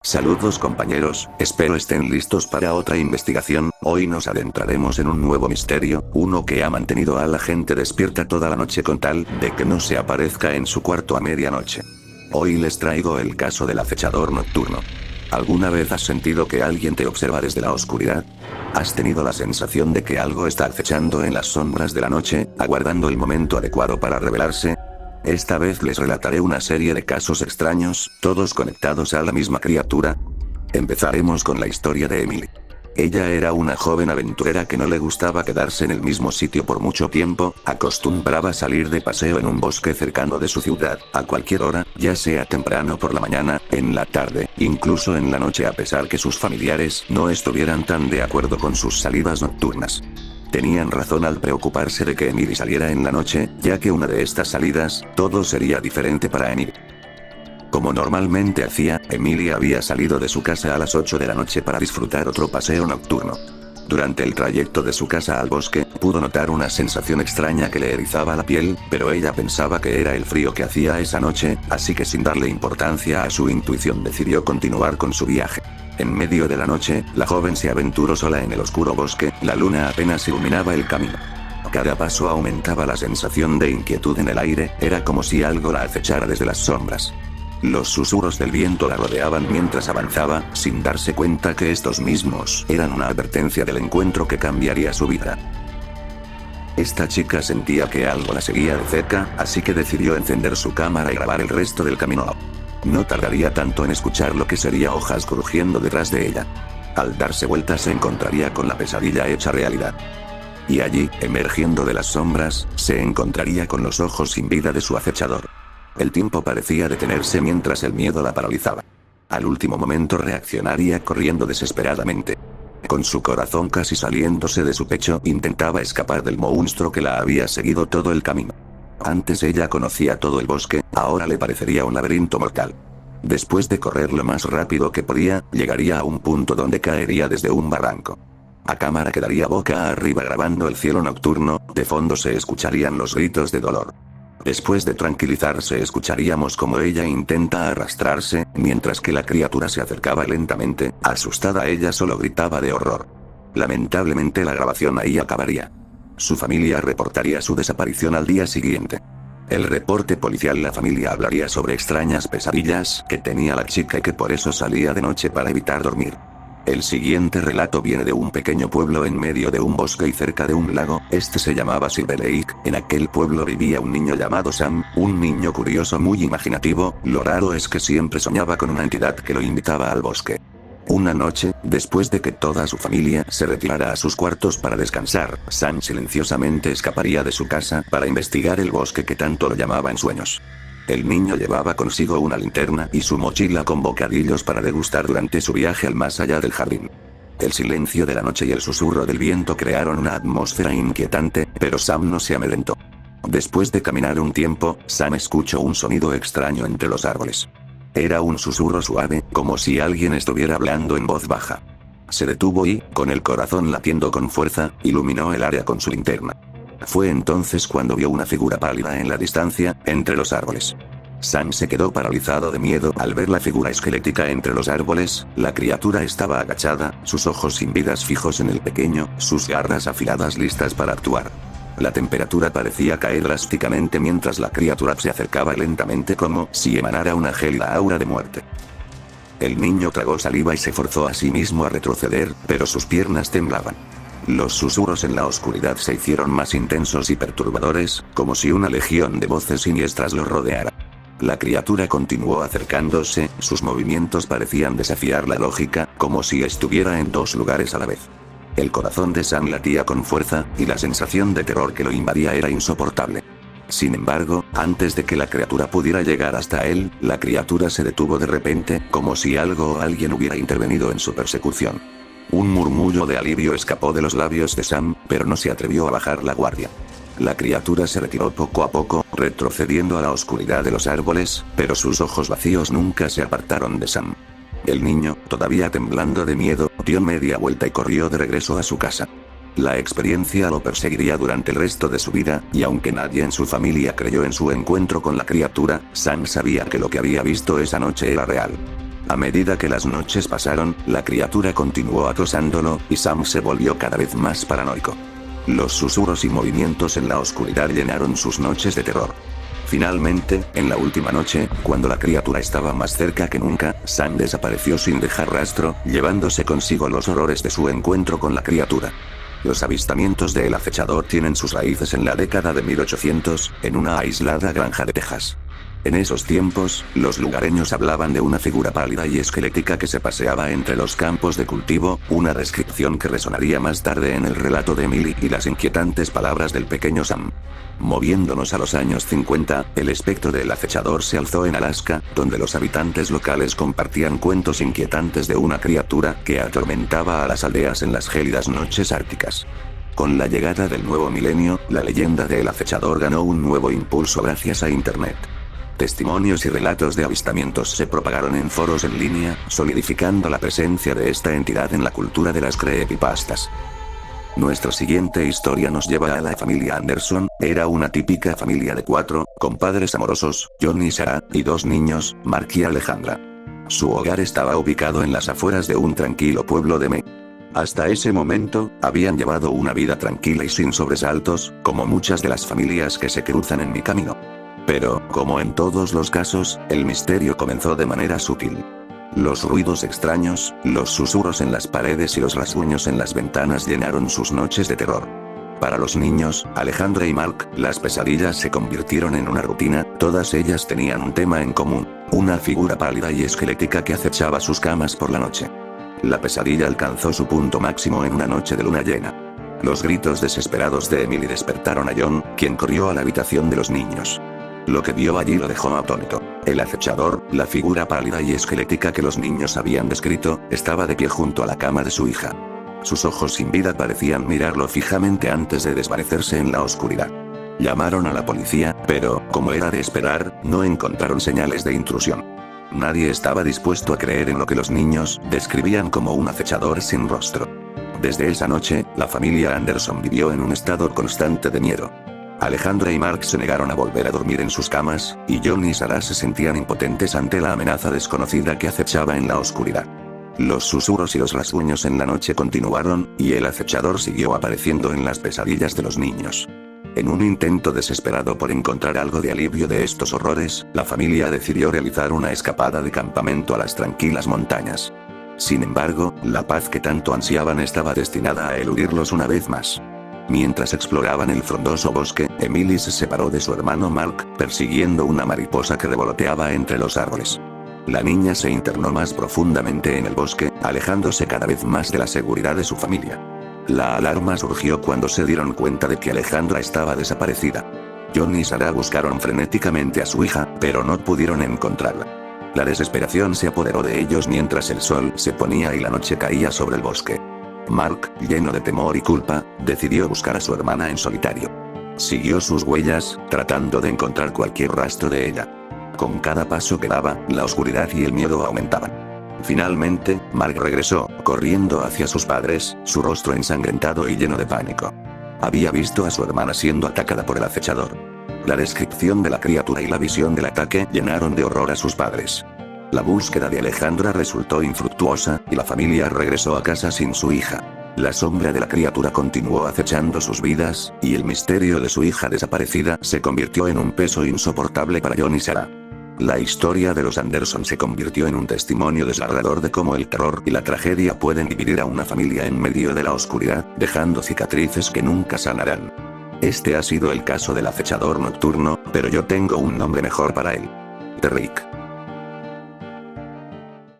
Saludos compañeros, espero estén listos para otra investigación. Hoy nos adentraremos en un nuevo misterio, uno que ha mantenido a la gente despierta toda la noche con tal de que no se aparezca en su cuarto a medianoche. Hoy les traigo el caso del acechador nocturno. ¿Alguna vez has sentido que alguien te observa desde la oscuridad? ¿Has tenido la sensación de que algo está acechando en las sombras de la noche, aguardando el momento adecuado para revelarse? Esta vez les relataré una serie de casos extraños, todos conectados a la misma criatura. Empezaremos con la historia de Emily. Ella era una joven aventurera que no le gustaba quedarse en el mismo sitio por mucho tiempo, acostumbraba salir de paseo en un bosque cercano de su ciudad, a cualquier hora, ya sea temprano por la mañana, en la tarde, incluso en la noche a pesar que sus familiares no estuvieran tan de acuerdo con sus salidas nocturnas. Tenían razón al preocuparse de que Emily saliera en la noche, ya que una de estas salidas, todo sería diferente para Emily. Como normalmente hacía, Emily había salido de su casa a las 8 de la noche para disfrutar otro paseo nocturno. Durante el trayecto de su casa al bosque, pudo notar una sensación extraña que le erizaba la piel, pero ella pensaba que era el frío que hacía esa noche, así que sin darle importancia a su intuición decidió continuar con su viaje. En medio de la noche, la joven se aventuró sola en el oscuro bosque, la luna apenas iluminaba el camino. Cada paso aumentaba la sensación de inquietud en el aire, era como si algo la acechara desde las sombras. Los susurros del viento la rodeaban mientras avanzaba, sin darse cuenta que estos mismos eran una advertencia del encuentro que cambiaría su vida. Esta chica sentía que algo la seguía de cerca, así que decidió encender su cámara y grabar el resto del camino. No tardaría tanto en escuchar lo que sería hojas crujiendo detrás de ella. Al darse vuelta se encontraría con la pesadilla hecha realidad. Y allí, emergiendo de las sombras, se encontraría con los ojos sin vida de su acechador. El tiempo parecía detenerse mientras el miedo la paralizaba. Al último momento reaccionaría corriendo desesperadamente. Con su corazón casi saliéndose de su pecho, intentaba escapar del monstruo que la había seguido todo el camino. Antes ella conocía todo el bosque, ahora le parecería un laberinto mortal. Después de correr lo más rápido que podía, llegaría a un punto donde caería desde un barranco. La cámara quedaría boca arriba grabando el cielo nocturno, de fondo se escucharían los gritos de dolor. Después de tranquilizarse escucharíamos como ella intenta arrastrarse, mientras que la criatura se acercaba lentamente, asustada ella solo gritaba de horror. Lamentablemente la grabación ahí acabaría. Su familia reportaría su desaparición al día siguiente. El reporte policial la familia hablaría sobre extrañas pesadillas que tenía la chica y que por eso salía de noche para evitar dormir. El siguiente relato viene de un pequeño pueblo en medio de un bosque y cerca de un lago, este se llamaba Silver Lake, en aquel pueblo vivía un niño llamado Sam, un niño curioso muy imaginativo, lo raro es que siempre soñaba con una entidad que lo invitaba al bosque. Una noche, después de que toda su familia se retirara a sus cuartos para descansar, Sam silenciosamente escaparía de su casa para investigar el bosque que tanto lo llamaba en sueños. El niño llevaba consigo una linterna y su mochila con bocadillos para degustar durante su viaje al más allá del jardín. El silencio de la noche y el susurro del viento crearon una atmósfera inquietante, pero Sam no se amedrentó. Después de caminar un tiempo, Sam escuchó un sonido extraño entre los árboles. Era un susurro suave, como si alguien estuviera hablando en voz baja. Se detuvo y, con el corazón latiendo con fuerza, iluminó el área con su linterna. Fue entonces cuando vio una figura pálida en la distancia, entre los árboles. Sam se quedó paralizado de miedo al ver la figura esquelética entre los árboles, la criatura estaba agachada, sus ojos sin vidas fijos en el pequeño, sus garras afiladas listas para actuar. La temperatura parecía caer drásticamente mientras la criatura se acercaba lentamente como si emanara una gélida aura de muerte. El niño tragó saliva y se forzó a sí mismo a retroceder, pero sus piernas temblaban. Los susurros en la oscuridad se hicieron más intensos y perturbadores, como si una legión de voces siniestras lo rodeara. La criatura continuó acercándose, sus movimientos parecían desafiar la lógica, como si estuviera en dos lugares a la vez. El corazón de Sam latía con fuerza, y la sensación de terror que lo invadía era insoportable. Sin embargo, antes de que la criatura pudiera llegar hasta él, la criatura se detuvo de repente, como si algo o alguien hubiera intervenido en su persecución. Un murmullo de alivio escapó de los labios de Sam, pero no se atrevió a bajar la guardia. La criatura se retiró poco a poco, retrocediendo a la oscuridad de los árboles, pero sus ojos vacíos nunca se apartaron de Sam. El niño, todavía temblando de miedo, dio media vuelta y corrió de regreso a su casa. La experiencia lo perseguiría durante el resto de su vida, y aunque nadie en su familia creyó en su encuentro con la criatura, Sam sabía que lo que había visto esa noche era real. A medida que las noches pasaron, la criatura continuó acosándolo, y Sam se volvió cada vez más paranoico. Los susurros y movimientos en la oscuridad llenaron sus noches de terror. Finalmente, en la última noche, cuando la criatura estaba más cerca que nunca, Sam desapareció sin dejar rastro, llevándose consigo los horrores de su encuentro con la criatura. Los avistamientos de El Acechador tienen sus raíces en la década de 1800, en una aislada granja de Texas. En esos tiempos, los lugareños hablaban de una figura pálida y esquelética que se paseaba entre los campos de cultivo, una descripción que resonaría más tarde en el relato de Emily y las inquietantes palabras del pequeño Sam. Moviéndonos a los años 50, el espectro del acechador se alzó en Alaska, donde los habitantes locales compartían cuentos inquietantes de una criatura que atormentaba a las aldeas en las gélidas noches árticas. Con la llegada del nuevo milenio, la leyenda del acechador ganó un nuevo impulso gracias a Internet. Testimonios y relatos de avistamientos se propagaron en foros en línea, solidificando la presencia de esta entidad en la cultura de las creepypastas. Nuestra siguiente historia nos lleva a la familia Anderson. Era una típica familia de 4, con padres amorosos, John y Sarah, y 2 niños, Mark y Alejandra. Su hogar estaba ubicado en las afueras de un tranquilo pueblo de Maine. Hasta ese momento, habían llevado una vida tranquila y sin sobresaltos, como muchas de las familias que se cruzan en mi camino. Pero, como en todos los casos, el misterio comenzó de manera sutil. Los ruidos extraños, los susurros en las paredes y los rasguños en las ventanas llenaron sus noches de terror. Para los niños, Alejandra y Mark, las pesadillas se convirtieron en una rutina. Todas ellas tenían un tema en común: una figura pálida y esquelética que acechaba sus camas por la noche. La pesadilla alcanzó su punto máximo en una noche de luna llena. Los gritos desesperados de Emily despertaron a John, quien corrió a la habitación de los niños. Lo que vio allí lo dejó atónito. El acechador, la figura pálida y esquelética que los niños habían descrito, estaba de pie junto a la cama de su hija. Sus ojos sin vida parecían mirarlo fijamente antes de desvanecerse en la oscuridad. Llamaron a la policía, pero, como era de esperar, no encontraron señales de intrusión. Nadie estaba dispuesto a creer en lo que los niños describían como un acechador sin rostro. Desde esa noche, la familia Anderson vivió en un estado constante de miedo. Alejandra y Mark se negaron a volver a dormir en sus camas, y John y Sarah se sentían impotentes ante la amenaza desconocida que acechaba en la oscuridad. Los susurros y los rasguños en la noche continuaron, y el acechador siguió apareciendo en las pesadillas de los niños. En un intento desesperado por encontrar algo de alivio de estos horrores, la familia decidió realizar una escapada de campamento a las tranquilas montañas. Sin embargo, la paz que tanto ansiaban estaba destinada a eludirlos una vez más. Mientras exploraban el frondoso bosque, Emily se separó de su hermano Mark, persiguiendo una mariposa que revoloteaba entre los árboles. La niña se internó más profundamente en el bosque, alejándose cada vez más de la seguridad de su familia. La alarma surgió cuando se dieron cuenta de que Alejandra estaba desaparecida. John y Sarah buscaron frenéticamente a su hija, pero no pudieron encontrarla. La desesperación se apoderó de ellos mientras el sol se ponía y la noche caía sobre el bosque. Mark, lleno de temor y culpa, decidió buscar a su hermana en solitario. Siguió sus huellas, tratando de encontrar cualquier rastro de ella. Con cada paso que daba, la oscuridad y el miedo aumentaban. Finalmente, Mark regresó, corriendo hacia sus padres, su rostro ensangrentado y lleno de pánico. Había visto a su hermana siendo atacada por el acechador. La descripción de la criatura y la visión del ataque llenaron de horror a sus padres. La búsqueda de Alejandra resultó infructuosa, y la familia regresó a casa sin su hija. La sombra de la criatura continuó acechando sus vidas, y el misterio de su hija desaparecida se convirtió en un peso insoportable para John y Sarah. La historia de los Anderson se convirtió en un testimonio desgarrador de cómo el terror y la tragedia pueden dividir a una familia en medio de la oscuridad, dejando cicatrices que nunca sanarán. Este ha sido el caso del acechador nocturno, pero yo tengo un nombre mejor para él: The Rick.